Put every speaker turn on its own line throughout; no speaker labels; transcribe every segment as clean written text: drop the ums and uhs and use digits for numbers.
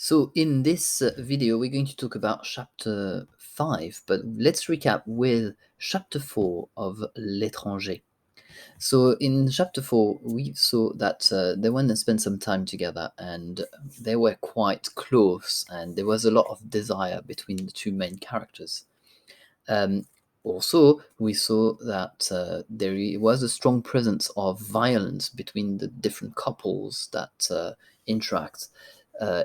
So in this video, we're going to talk about chapter 5, but let's recap with chapter 4 of L'étranger. So in chapter 4, we saw that they went and spent some time together and they were quite close and there was a lot of desire between the two main characters. Also, we saw that there was a strong presence of violence between the different couples that interact. Uh,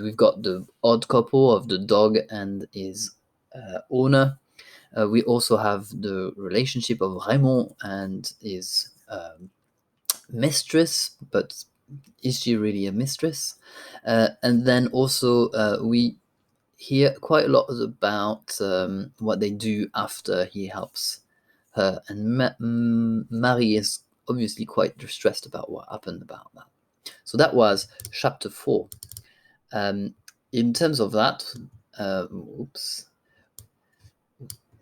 we've got the odd couple of the dog and his owner. We also have the relationship of Raymond and his mistress, but is she really a mistress? And then also we hear quite a lot about what they do after he helps her, and Marie is obviously quite distressed about what happened about that. So that was chapter 4. In terms of that,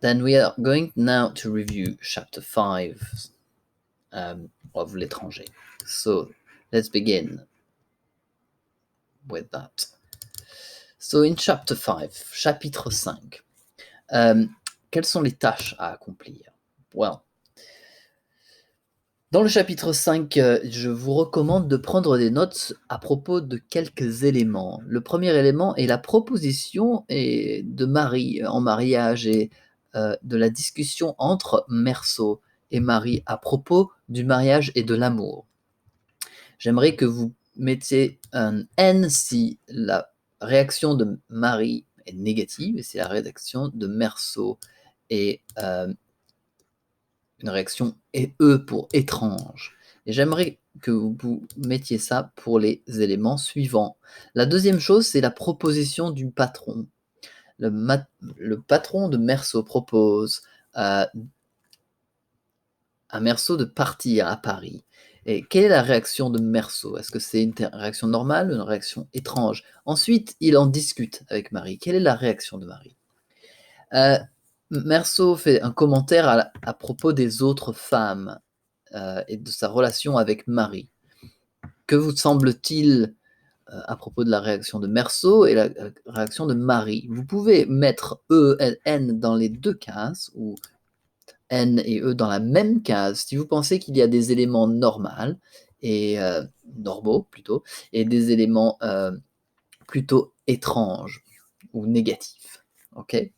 then we are going now to review chapter 5 of L'étranger. So let's begin with that. So in chapter 5, chapitre 5, quelles sont les tâches à accomplir? Well, dans le chapitre 5, je vous recommande de prendre des notes à propos de quelques éléments. Le premier élément est la proposition de Marie en mariage et de la discussion entre Meursault et Marie à propos du mariage et de l'amour. J'aimerais que vous mettiez un N si la réaction de Marie est négative et si la réaction de Meursault est une réaction E pour étrange. Et j'aimerais que vous mettiez ça pour les éléments suivants. La deuxième chose, c'est la proposition du patron. Le patron de Meursault propose à Meursault de partir à Paris. Et quelle est la réaction de Meursault? Est-ce que c'est une réaction normale ou une réaction étrange? Ensuite, il en discute avec Marie. Quelle est la réaction de Marie? Meursault fait un commentaire à propos des autres femmes et de sa relation avec Marie. Que vous semble-t-il à propos de la réaction de Meursault et la réaction de Marie? Vous pouvez mettre E et N dans les deux cases, ou N et E dans la même case, si vous pensez qu'il y a des éléments normaux, et normaux plutôt, et des éléments plutôt étranges ou négatifs. Ok.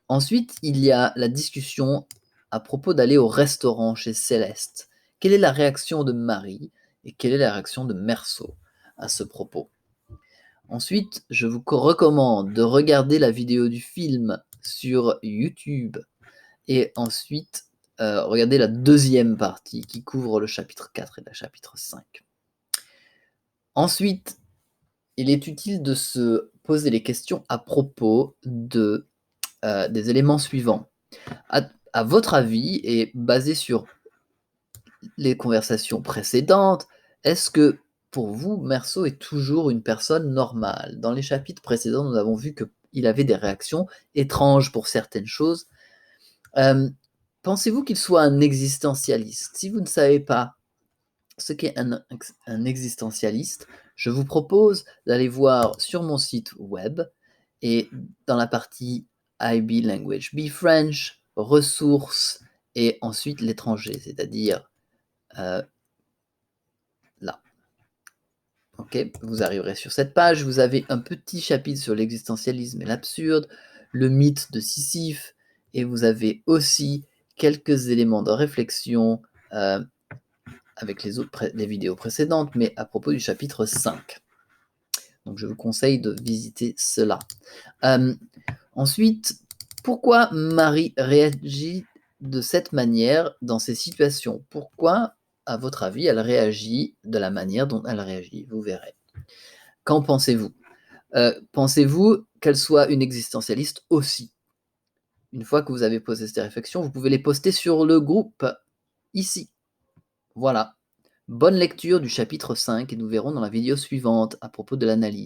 Ensuite, il y a la discussion à propos d'aller au restaurant chez Céleste. Quelle est la réaction de Marie et quelle est la réaction de Meursault à ce propos? Ensuite, je vous recommande de regarder la vidéo du film sur YouTube et ensuite regardez la deuxième partie qui couvre le chapitre 4 et le chapitre 5. Ensuite, il est utile de se poser les questions à propos des éléments suivants. À votre avis, et basé sur les conversations précédentes, est-ce que pour vous, Meursault est toujours une personne normale? Dans les chapitres précédents, nous avons vu qu'il avait des réactions étranges pour certaines choses. Pensez-vous qu'il soit un existentialiste? Si vous ne savez pas ce qu'est un existentialiste, je vous propose d'aller voir sur mon site web et dans la partie IB Language Be French, ressources et ensuite l'étranger, c'est-à-dire là. Ok, vous arriverez sur cette page, vous avez un petit chapitre sur l'existentialisme et l'absurde, le mythe de Sisyphe, et vous avez aussi quelques éléments de réflexion avec les vidéos précédentes, mais à propos du chapitre 5. Donc je vous conseille de visiter cela. Ensuite, pourquoi Marie réagit de cette manière dans ces situations? Pourquoi, à votre avis, elle réagit de la manière dont elle réagit? Vous verrez. Qu'en pensez-vous? Pensez-vous qu'elle soit une existentialiste aussi? Une fois que vous avez posé ces réflexions, vous pouvez les poster sur le groupe, ici. Voilà. Bonne lecture du chapitre 5 et nous verrons dans la vidéo suivante à propos de l'analyse.